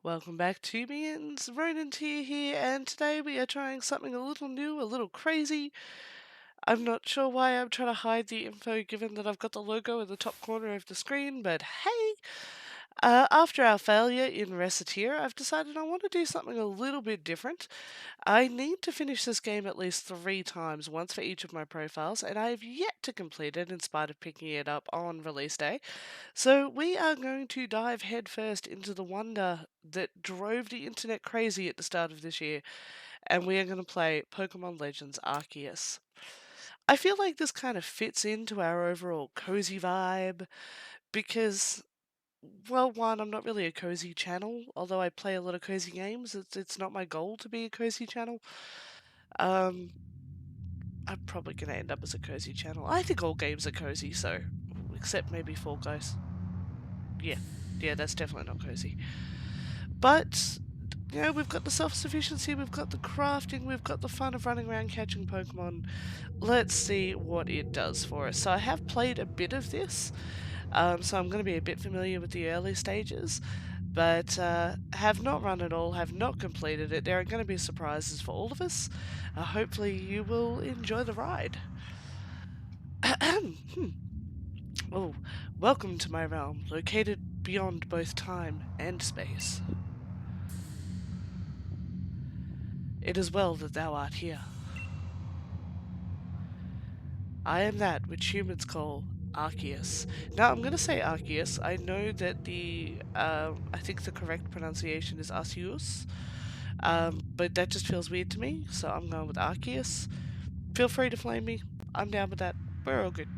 Welcome back to me, and RononTyr here, and today we are trying something a little new, a little crazy. I'm not sure why I'm trying to hide the info given that I've got the logo in the top corner of the screen, but hey! After our failure in RononTyr, I've decided I want to do something a little bit different. I need to finish this game at least 3 times, once for each of my profiles, and I have yet to complete it in spite of picking it up on release day. So we are going to dive headfirst into the wonder that drove the internet crazy at the start of this year, and we are going to play Pokemon Legends Arceus. I feel like this kind of fits into our overall cozy vibe because, well, one, I'm not really a cozy channel, although I play a lot of cozy games. It's not my goal to be a cozy channel. I'm probably going to end up as a cozy channel. I think all games are cozy, so, except maybe Fall Guys. Yeah, that's definitely not cozy. But, we've got the self-sufficiency, we've got the crafting, we've got the fun of running around catching Pokemon. Let's see what it does for us. So I have played a bit of this, so I'm going to be a bit familiar with the early stages, but have not run it all, have not completed it. There are going to be surprises for all of us. Hopefully you will enjoy the ride. Oh, welcome to my realm, located beyond both time and space. It is well that thou art here. I am that which humans call Arceus. Now, I'm going to say Arceus. I know that I think the correct pronunciation is Arceus, but that just feels weird to me, so I'm going with Arceus. Feel free to flame me. I'm down with that. We're all good.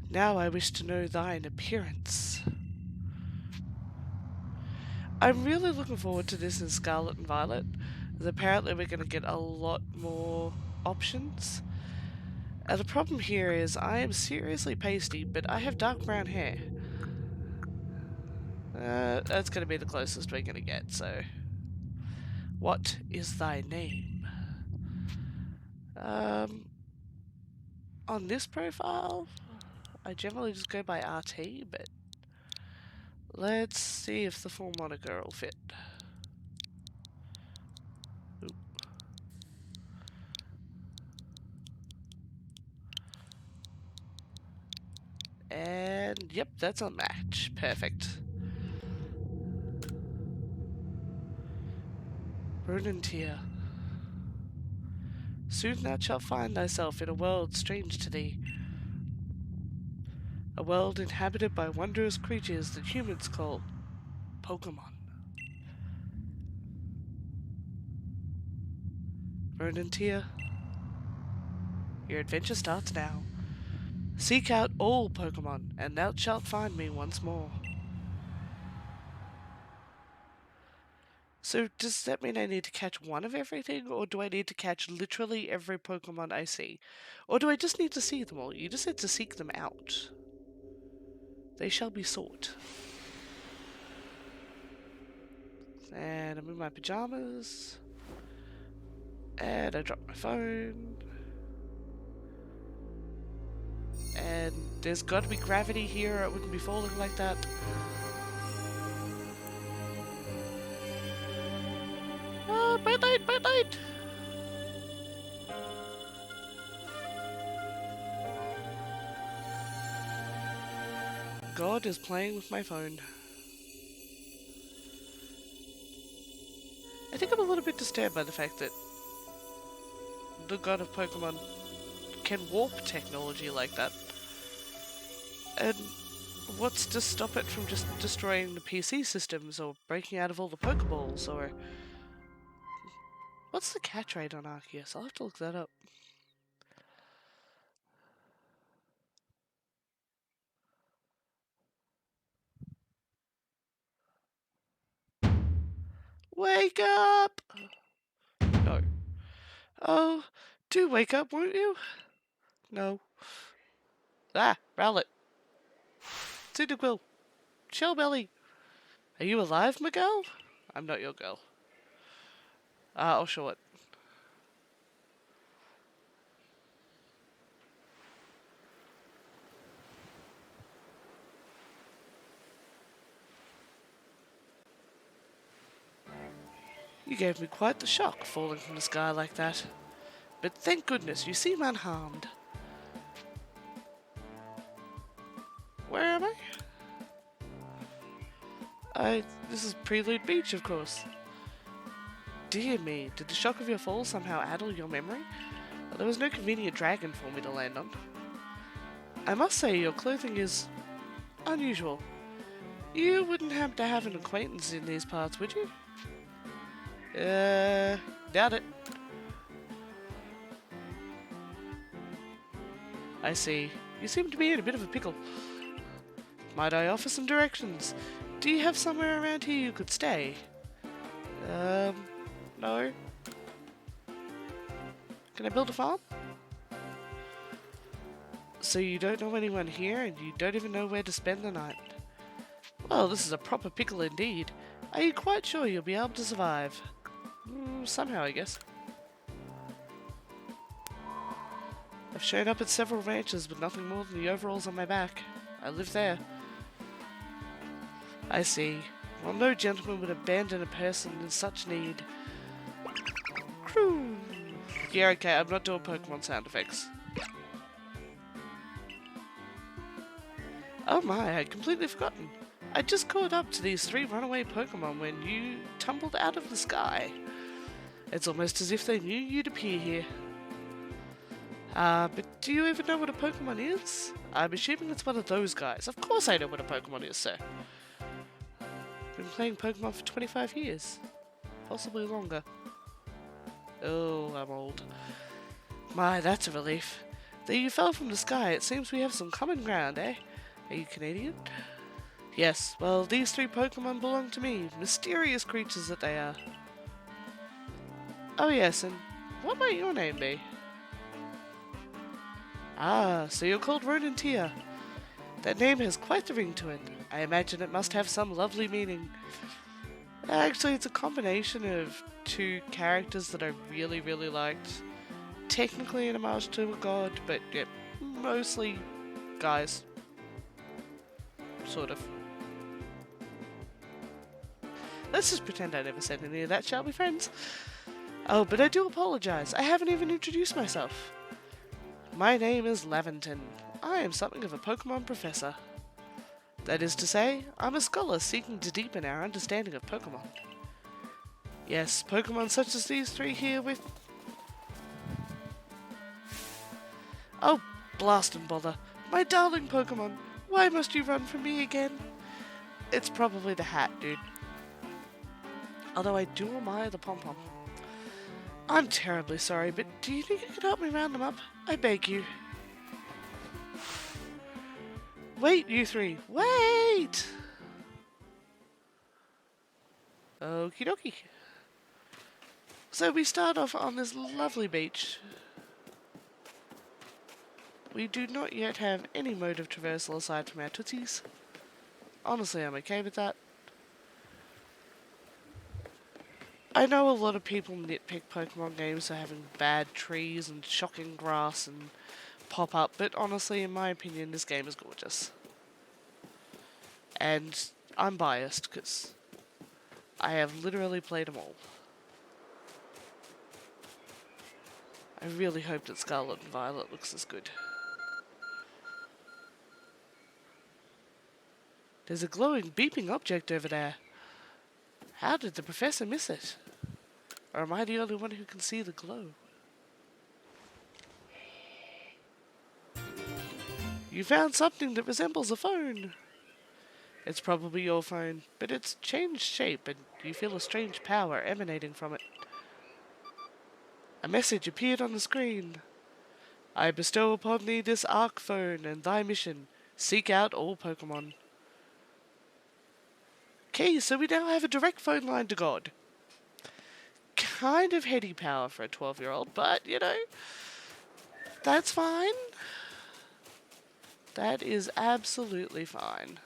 Now I wish to know thine appearance. I'm really looking forward to this in Scarlet and Violet, as apparently we're going to get a lot more options. The problem here is I am seriously pasty, but I have dark brown hair. That's going to be the closest we're going to get, so... What is thy name? Um, on this profile, I generally just go by RT, but... Let's see if the full moniker will fit. Oop. And, yep, that's a match. Perfect. RononTyr. Soon thou shalt find thyself in a world strange to thee. A world inhabited by wondrous creatures that humans call Pokemon. RononTyr, your adventure starts now. Seek out all Pokemon, and thou shalt find me once more. So does that mean I need to catch one of everything, or do I need to catch literally every Pokemon I see? Or do I just need to see them all? You just need to seek them out. They shall be sought. And I'm in my pajamas. And I dropped my phone. And there's got to be gravity here, or it wouldn't be falling like that. Ah, bright light, bright light! God is playing with my phone. I think I'm a little bit disturbed by the fact that the god of Pokemon can warp technology like that. And what's to stop it from just destroying the PC systems or breaking out of all the Pokeballs or... What's the catch rate on Arceus? I'll have to look that up. Wake up! No. Oh, do wake up, won't you? No. Ah, Rowlet. Cyndaquil. Shellbelly. Are you alive, Miguel? I'm not your girl. I'll show it. You gave me quite the shock falling from the sky like that. But thank goodness you seem unharmed. Where am I? This is Prelude Beach, of course. Dear me, did the shock of your fall somehow addle your memory? Well, there was no convenient dragon for me to land on. I must say, your clothing is unusual. You wouldn't happen to have an acquaintance in these parts, would you? Doubt it. I see. You seem to be in a bit of a pickle. Might I offer some directions? Do you have somewhere around here you could stay? No. Can I build a farm? So you don't know anyone here and you don't even know where to spend the night? Well, this is a proper pickle indeed. Are you quite sure you'll be able to survive? Somehow, I guess. I've shown up at several ranches with nothing more than the overalls on my back. I live there. I see. Well, no gentleman would abandon a person in such need. Crew. Yeah, okay, I'm not doing Pokemon sound effects. Oh my, I'd completely forgotten. I just caught up to these 3 runaway Pokemon when you tumbled out of the sky. It's almost as if they knew you'd appear here. But do you even know what a Pokemon is? I'm assuming it's one of those guys. Of course I know what a Pokemon is, sir. Been playing Pokemon for 25 years. Possibly longer. Oh, I'm old. My, that's a relief. Though you fell from the sky, it seems we have some common ground, eh? Are you Canadian? Yes, well, these 3 Pokemon belong to me. Mysterious creatures that they are. Oh yes, and what might your name be? Ah, so you're called RononTyr. That name has quite the ring to it. I imagine it must have some lovely meaning. Actually, it's a combination of 2 characters that I really, really liked. Technically an homage to a god, but yeah, mostly guys. Sort of. Let's just pretend I never said any of that, shall we, friends? Oh, but I do apologize. I haven't even introduced myself. My name is Laventon. I am something of a Pokemon professor. That is to say, I'm a scholar seeking to deepen our understanding of Pokemon. Yes, Pokemon such as these 3 here with... Oh, blast and bother. My darling Pokemon, why must you run from me again? It's probably the hat, dude. Although I do admire the pom-pom. I'm terribly sorry, but do you think you could help me round them up? I beg you. Wait, you 3. Wait! Okie dokie. So we start off on this lovely beach. We do not yet have any mode of traversal aside from our tootsies. Honestly, I'm okay with that. I know a lot of people nitpick Pokemon games for having bad trees and shocking grass and pop-up, but honestly, in my opinion, this game is gorgeous. And I'm biased, because I have literally played them all. I really hope that Scarlet and Violet looks as good. There's a glowing, beeping object over there. How did the professor miss it? Or am I the only one who can see the glow? You found something that resembles a phone. It's probably your phone, but it's changed shape and you feel a strange power emanating from it. A message appeared on the screen. I bestow upon thee this Arc phone and thy mission. Seek out all Pokemon. Okay, so we now have a direct phone line to God. Kind of heady power for a 12-year-old, but, you know, that's fine. That is absolutely fine.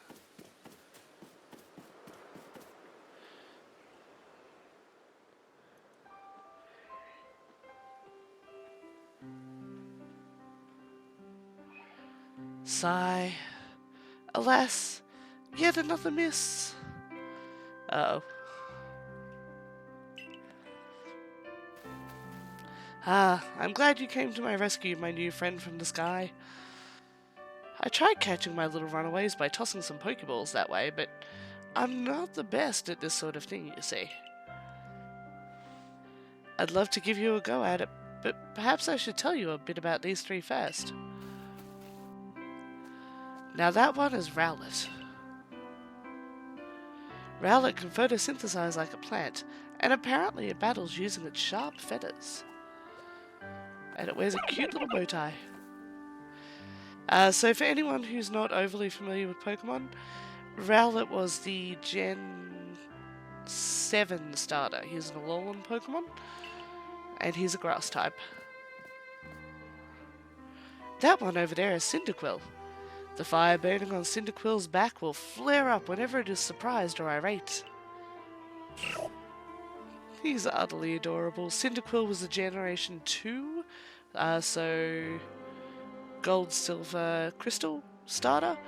Sigh. Alas, yet another miss. Uh-oh. Ah, I'm glad you came to my rescue, my new friend from the sky. I tried catching my little runaways by tossing some Pokeballs that way, but I'm not the best at this sort of thing, you see. I'd love to give you a go at it, but perhaps I should tell you a bit about these three first. Now that one is Rowlet. Rowlet can photosynthesize like a plant, and apparently it battles using its sharp feathers. And it wears a cute little bow tie. So for anyone who's not overly familiar with Pokemon, Rowlet was the Gen 7 starter. He's an Alolan Pokemon, and he's a grass type. That one over there is Cyndaquil. The fire burning on Cyndaquil's back will flare up whenever it is surprised or irate. He's utterly adorable. Cyndaquil was a Generation 2, so Gold, Silver, Crystal starter.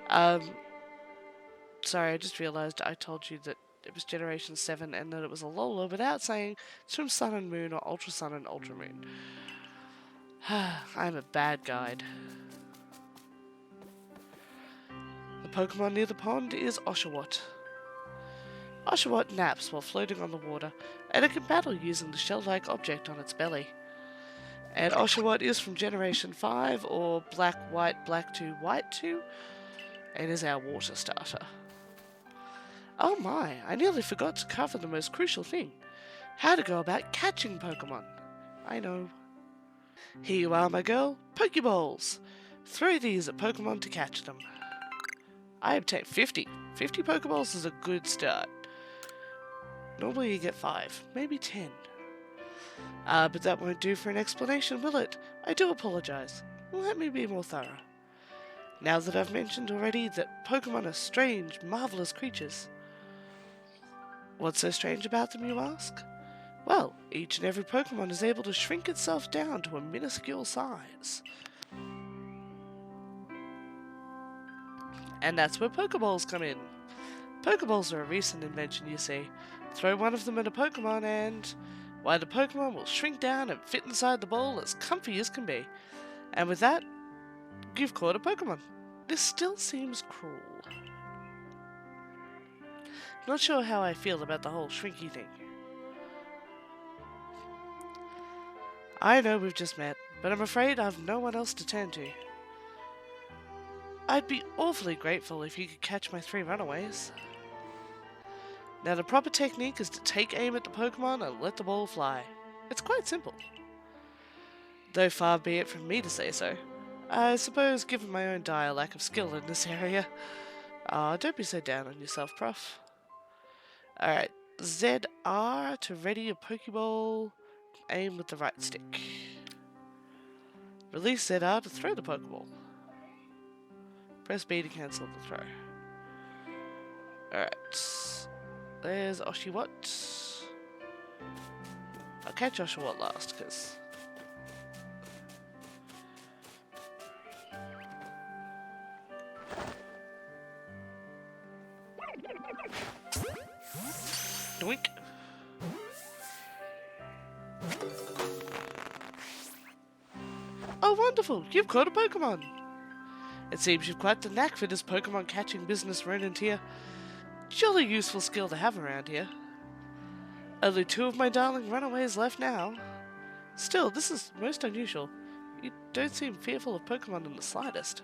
Sorry, I just realised I told you that it was Generation 7 and that it was a Alola without saying it's from Sun and Moon or Ultra Sun and Ultra Moon. I'm a bad guide. The Pokemon near the pond is Oshawott. Oshawott naps while floating on the water, and it can battle using the shell-like object on its belly. And Oshawott is from Generation 5, or Black, White, Black 2, White 2, and is our water starter. Oh my, I nearly forgot to cover the most crucial thing. How to go about catching Pokemon. I know. Here you are, my girl. Pokeballs. Throw these at Pokemon to catch them. I obtained 50. 50 Pokeballs is a good start. Normally you get 5, maybe 10. But that won't do for an explanation, will it? I do apologize. Let me be more thorough. Now that I've mentioned already that Pokemon are strange, marvelous creatures. What's so strange about them, you ask? Well, each and every Pokemon is able to shrink itself down to a minuscule size. And that's where Pokeballs come in. Pokeballs are a recent invention, you see. Throw one of them at a Pokemon and, why, the Pokemon will shrink down and fit inside the ball as comfy as can be. And with that, you've caught a Pokemon. This still seems cruel. Not sure how I feel about the whole shrinky thing. I know we've just met, but I'm afraid I've no one else to turn to. I'd be awfully grateful if you could catch my 3 runaways. Now the proper technique is to take aim at the Pokemon and let the ball fly. It's quite simple. Though far be it from me to say so. I suppose given my own dire lack of skill in this area. Don't be so down on yourself, Prof. Alright, ZR to ready a Pokeball, aim with the right stick. Release ZR to throw the Pokeball. Press B to cancel the throw. Alright, there's Oshawott. I'll catch Oshawott last, because... Doink! Oh, wonderful! You've caught a Pokemon! It seems you've quite the knack for this Pokemon catching business, RononTyr. Jolly useful skill to have around here. Only 2 of my darling runaways left now. Still, this is most unusual. You don't seem fearful of Pokemon in the slightest.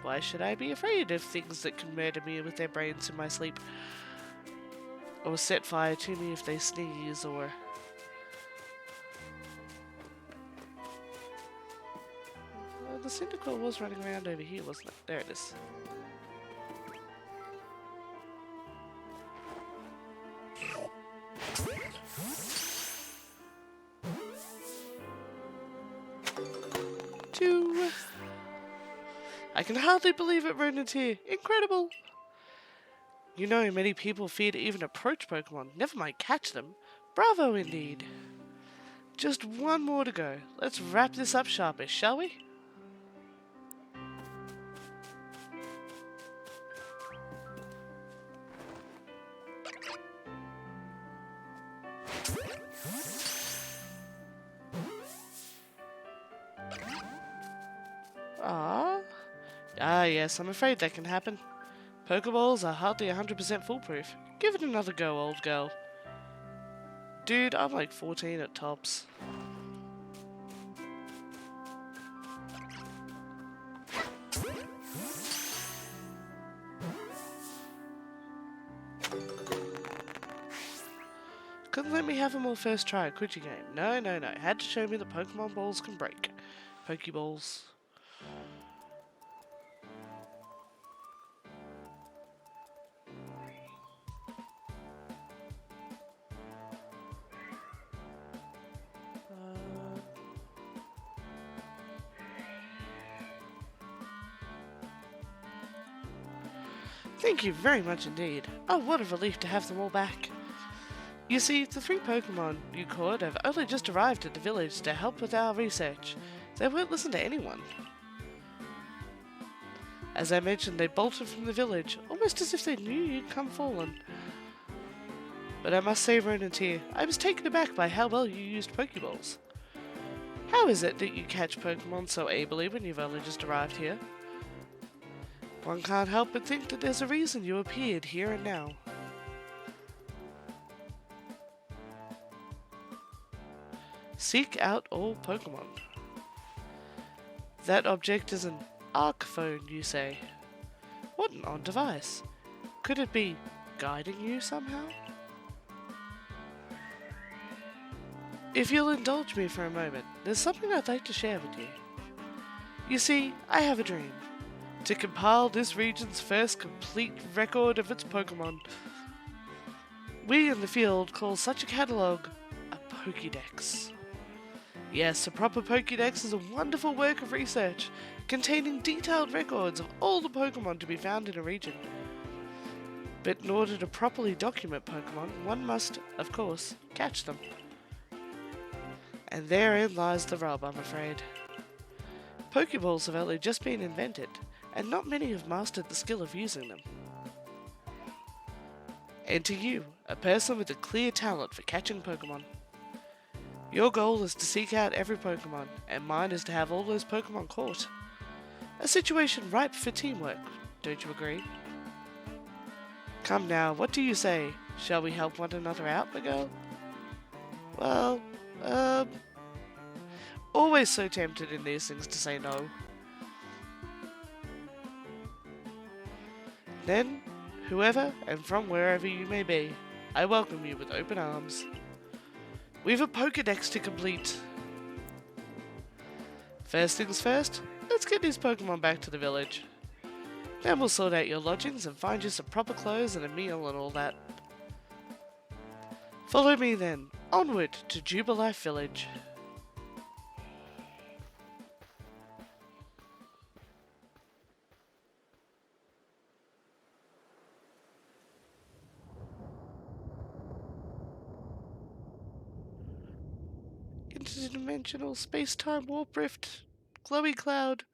Why should I be afraid of things that can murder me with their brains in my sleep? Or set fire to me if they sneeze, or... the Cyndaquil was running around over here, wasn't it? There it is. Two. I can hardly believe it, RononTyr. Incredible! You know, many people fear to even approach Pokemon, never mind catch them. Bravo indeed. Just one more to go. Let's wrap this up sharpish, shall we? Ah. Ah, yes, I'm afraid that can happen. Pokeballs are hardly 100% foolproof. Give it another go, old girl. Dude, I'm like 14 at tops. Couldn't let me have them all first try, could you, game? No, no, no. Had to show me that Pokemon balls can break. Pokeballs. Thank you very much indeed. Oh, what a relief to have them all back. You see, the 3 Pokemon you caught have only just arrived at the village to help with our research. They won't listen to anyone. As I mentioned, they bolted from the village, almost as if they knew you'd come fallen. But I must say, RononTyr, I was taken aback by how well you used Pokeballs. How is it that you catch Pokemon so ably when you've only just arrived here? One can't help but think that there's a reason you appeared here and now. Seek out all Pokemon. That object is an Arc phone, you say? What an odd device. Could it be guiding you somehow? If you'll indulge me for a moment, there's something I'd like to share with you. You see, I have a dream. To compile this region's first complete record of its Pokemon. We in the field call such a catalogue a Pokédex. Yes, a proper Pokédex is a wonderful work of research containing detailed records of all the Pokemon to be found in a region. But in order to properly document Pokemon, one must, of course, catch them. And therein lies the rub, I'm afraid. Pokeballs have only just been invented, and not many have mastered the skill of using them. Enter you, a person with a clear talent for catching Pokemon. Your goal is to seek out every Pokemon, and mine is to have all those Pokemon caught. A situation ripe for teamwork, don't you agree? Come now, what do you say? Shall we help one another out, Miguel? Well, always so tempted in these things to say no. Then, whoever and from wherever you may be, I welcome you with open arms. We've a Pokédex to complete. First things first, let's get these Pokemon back to the village. Then we'll sort out your lodgings and find you some proper clothes and a meal and all that. Follow me then, onward to Jubilife Village. Interdimensional space-time warp rift, glowy cloud.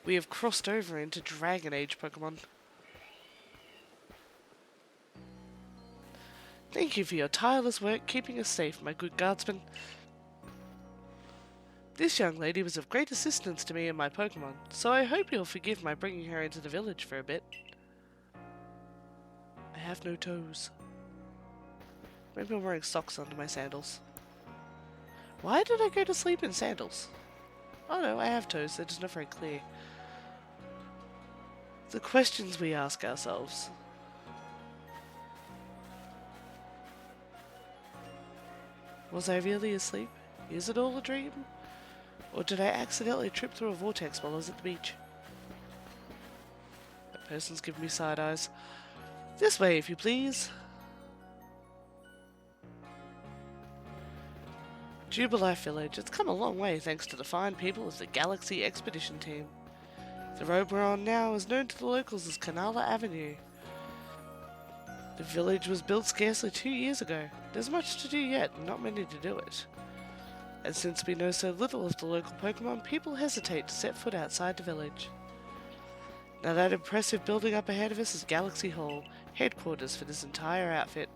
We have crossed over into Dragon Age Pokemon. Thank you for your tireless work keeping us safe, my good guardsman. This young lady was of great assistance to me and my Pokemon, so I hope you'll forgive my bringing her into the village for a bit. I have no toes. Maybe I'm wearing socks under my sandals. Why did I go to sleep in sandals? Oh no, I have toes, they're just not very clear. The questions we ask ourselves. Was I really asleep? Is it all a dream? Or did I accidentally trip through a vortex while I was at the beach? That person's giving me side eyes. This way, if you please. Jubilife Village. It's come a long way thanks to the fine people of the Galaxy Expedition Team. The road we're on now is known to the locals as Canala Avenue. The village was built scarcely 2 years ago. There's much to do yet, and not many to do it. And since we know so little of the local Pokemon, people hesitate to set foot outside the village. Now that impressive building up ahead of us is Galaxy Hall, headquarters for this entire outfit.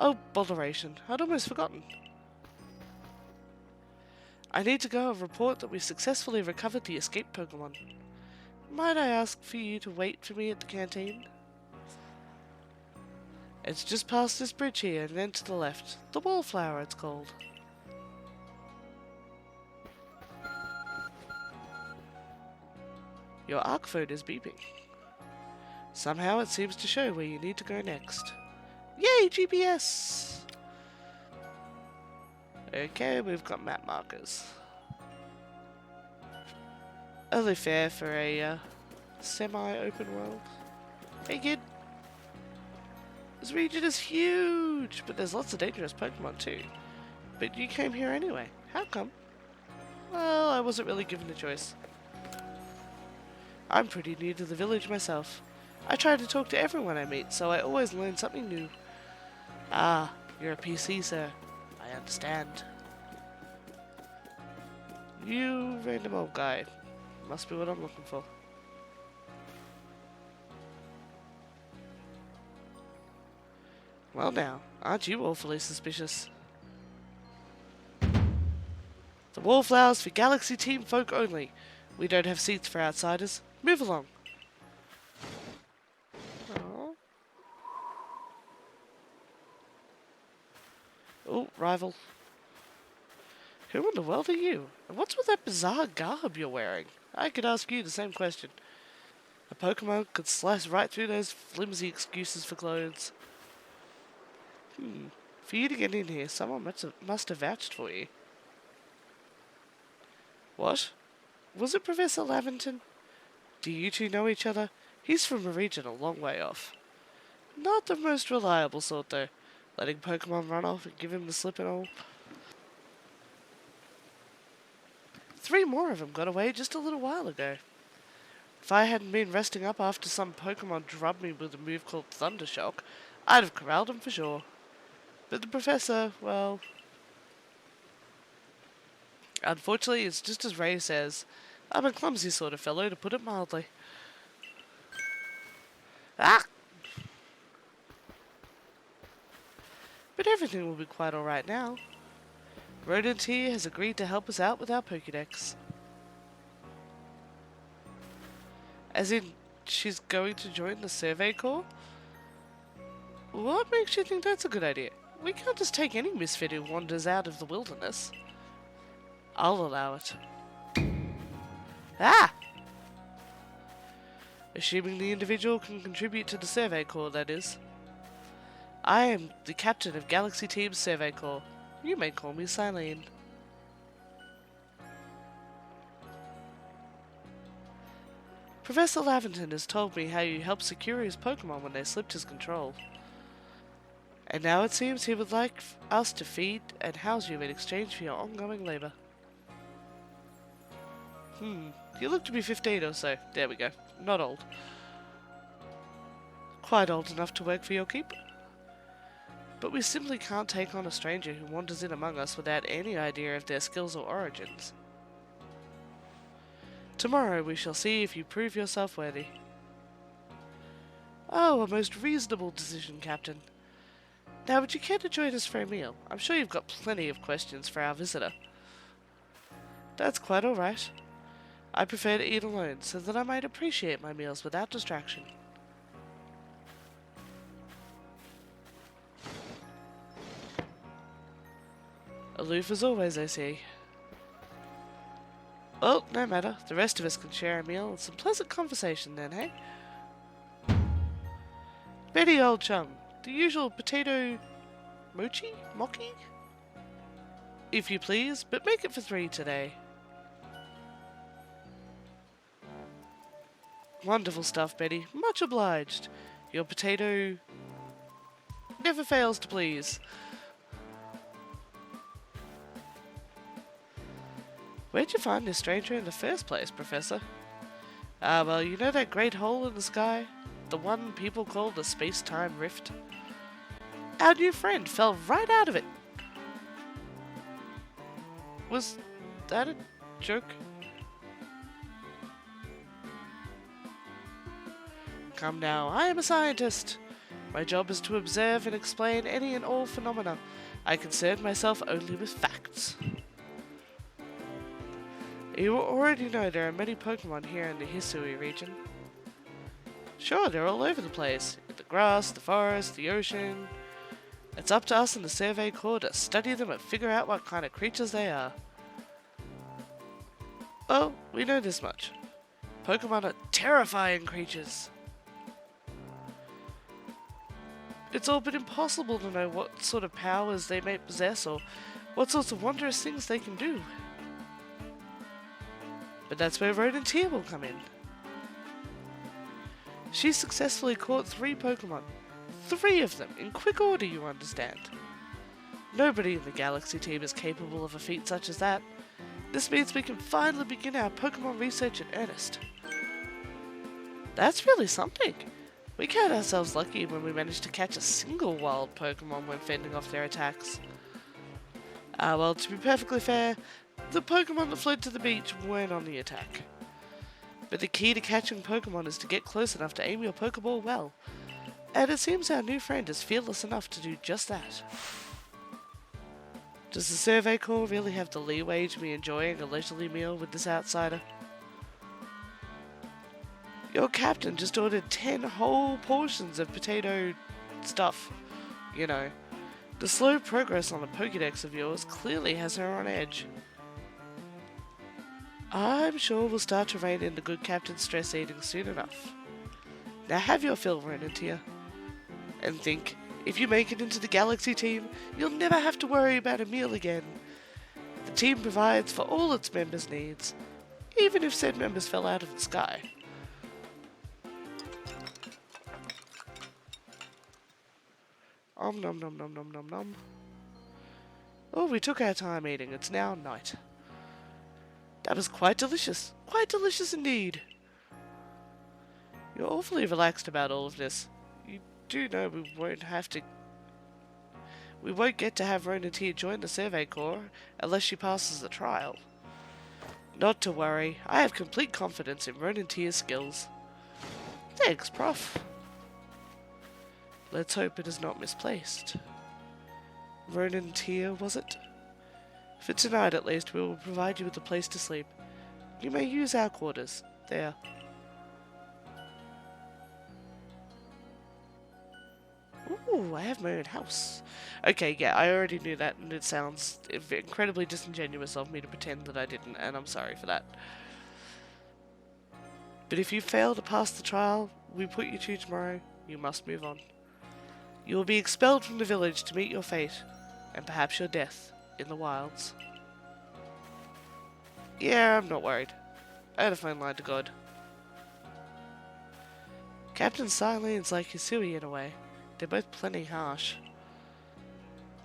Oh, botheration. I'd almost forgotten. I need to go and report that we successfully recovered the escaped Pokemon. Might I ask for you to wait for me at the canteen? It's just past this bridge here and then to the left. The Wallflower, it's called. Your arc phone is beeping. Somehow it seems to show where you need to go next. Yay, GPS! Okay, we've got map markers. Only fair for a semi-open world. Hey kid! This region is huge, but there's lots of dangerous Pokemon too. But you came here anyway. How come? Well, I wasn't really given a choice. I'm pretty new to the village myself. I try to talk to everyone I meet, so I always learn something new. Ah, you're a PC, sir. I understand. You random old guy. Must be what I'm looking for. Well now, aren't you awfully suspicious? The Wallflowers for Galaxy Team folk only. We don't have seats for outsiders. Move along. Oh, oh, rival. Who in the world are you? And what's with that bizarre garb you're wearing? I could ask you the same question. A Pokemon could slice right through those flimsy excuses for clothes. For you to get in here, someone must have vouched for you. What? Was it Professor Laventon? Do you two know each other? He's from a region a long way off. Not the most reliable sort, though. Letting Pokemon run off and give him the slip and all. 3 more of them got away just a little while ago. If I hadn't been resting up after some Pokemon drubbed me with a move called Thundershock, I'd have corralled him for sure. But the Professor, well... Unfortunately, it's just as Ray says. I'm a clumsy sort of fellow, to put it mildly. Ah! But everything will be quite alright now. RononTyr has agreed to help us out with our Pokédex. As in, she's going to join the Survey Corps? What makes you think that's a good idea? We can't just take any misfit who wanders out of the wilderness. I'll allow it. Ah! Assuming the individual can contribute to the Survey Corps, that is. I am the captain of Galaxy Team's Survey Corps. You may call me Silene. Professor Laventon has told me how you helped secure his Pokemon when they slipped his control. And now it seems he would like us to feed and house you in exchange for your ongoing labor. You look to be 15 or so. There we go. Not old. Quite old enough to work for your keep. But we simply can't take on a stranger who wanders in among us without any idea of their skills or origins. Tomorrow we shall see if you prove yourself worthy. Oh, a most reasonable decision, Captain. Now, would you care to join us for a meal? I'm sure you've got plenty of questions for our visitor. That's quite alright. I prefer to eat alone, so that I might appreciate my meals without distraction. Aloof as always, I see. Well, no matter. The rest of us can share a meal and some pleasant conversation then, hey? Betty, old chum. The usual potato... mochi? Mochi? If you please, but make it for 3 today. Wonderful stuff, Betty. Much obliged. Your potato... never fails to please. Where'd you find this stranger in the first place, Professor? Ah, well, you know that great hole in the sky? The one people call the space-time rift? Our new friend fell right out of it. Was that a joke? Come now, I am a scientist. My job is to observe and explain any and all phenomena. I concern myself only with facts. You already know there are many Pokemon here in the Hisui region. Sure, they're all over the place. In the grass, the forest, the ocean. It's up to us in the Survey Corps to study them and figure out what kind of creatures they are. Well, we know this much. Pokemon are terrifying creatures. It's all but impossible to know what sort of powers they may possess or what sorts of wondrous things they can do. But that's where RononTyr will come in. She successfully caught 3 Pokemon. 3 of them, in quick order, you understand. Nobody in the Galaxy team is capable of a feat such as that. This means we can finally begin our Pokemon research in earnest. That's really something. We count ourselves lucky when we manage to catch a single wild Pokemon when fending off their attacks. Well, to be perfectly fair, the Pokemon that fled to the beach weren't on the attack. But the key to catching Pokemon is to get close enough to aim your Pokeball well. And it seems our new friend is fearless enough to do just that. Does the Survey Corps really have the leeway to be enjoying a leisurely meal with this outsider? Your captain just ordered 10 whole portions of potato stuff. You know, the slow progress on a Pokédex of yours clearly has her on edge. I'm sure we'll start to rein in the good captain's stress eating soon enough. Now have your fill, RononTyr. And think, if you make it into the Galaxy team, you'll never have to worry about a meal again. The team provides for all its members' needs, even if said members fell out of the sky. Nom nom nom nom nom nom. Oh, we took our time eating. It's now night. That was quite delicious. Quite delicious indeed. You're awfully relaxed about all of this. You do know we won't get to have RononTyr join the Survey Corps unless she passes the trial. Not to worry. I have complete confidence in RononTyr's skills. Thanks, Prof. Let's hope it is not misplaced. RononTyr, was it? For tonight at least, we will provide you with a place to sleep. You may use our quarters. There. Ooh, I have my own house. Okay, yeah, I already knew that, and it sounds incredibly disingenuous of me to pretend that I didn't, and I'm sorry for that. But if you fail to pass the trial we put you to tomorrow, you must move on. You will be expelled from the village to meet your fate, and perhaps your death, in the wilds. Yeah, I'm not worried. I had a phone line to God. Captain Silen's like Hisui in a way. They're both plenty harsh.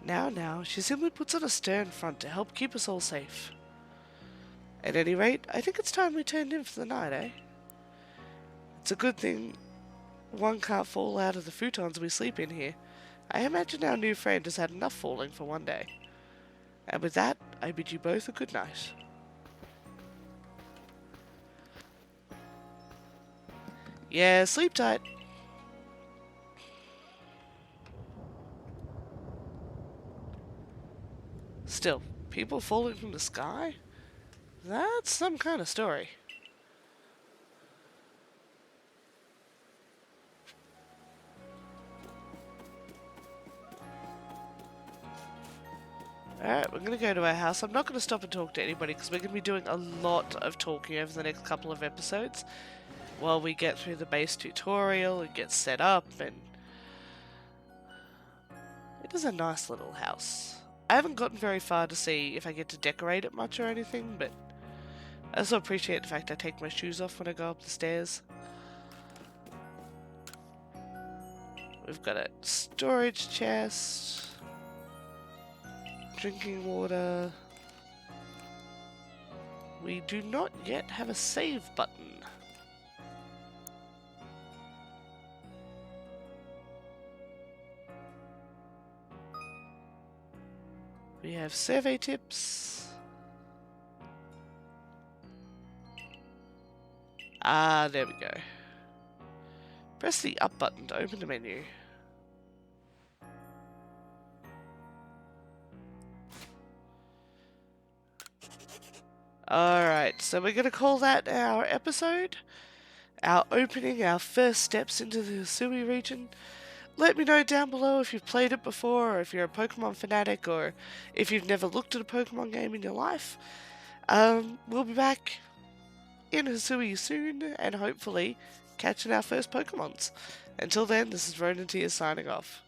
Now, she simply puts on a stern front to help keep us all safe. At any rate, I think it's time we turned in for the night, eh? It's a good thing one can't fall out of the futons we sleep in here. I imagine our new friend has had enough falling for one day. And with that, I bid you both a good night. Yeah, sleep tight. Still, people falling from the sky? That's some kind of story. Alright, we're going to go to our house. I'm not going to stop and talk to anybody because we're going to be doing a lot of talking over the next couple of episodes while we get through the base tutorial and get set up, and it is a nice little house. I haven't gotten very far to see if I get to decorate it much or anything, but I also appreciate the fact I take my shoes off when I go up the stairs. We've got a storage chest, drinking water. We do not yet have a save button. We have survey tips. Ah, there we go. Press the up button to open the menu. Alright, so we're going to call that our episode. Our opening, our first steps into the Hisui region. Let me know down below if you've played it before, or if you're a Pokemon fanatic, or if you've never looked at a Pokemon game in your life. We'll be back in Hisui soon, and hopefully catching our first Pokemons. Until then, this is RononTyr signing off.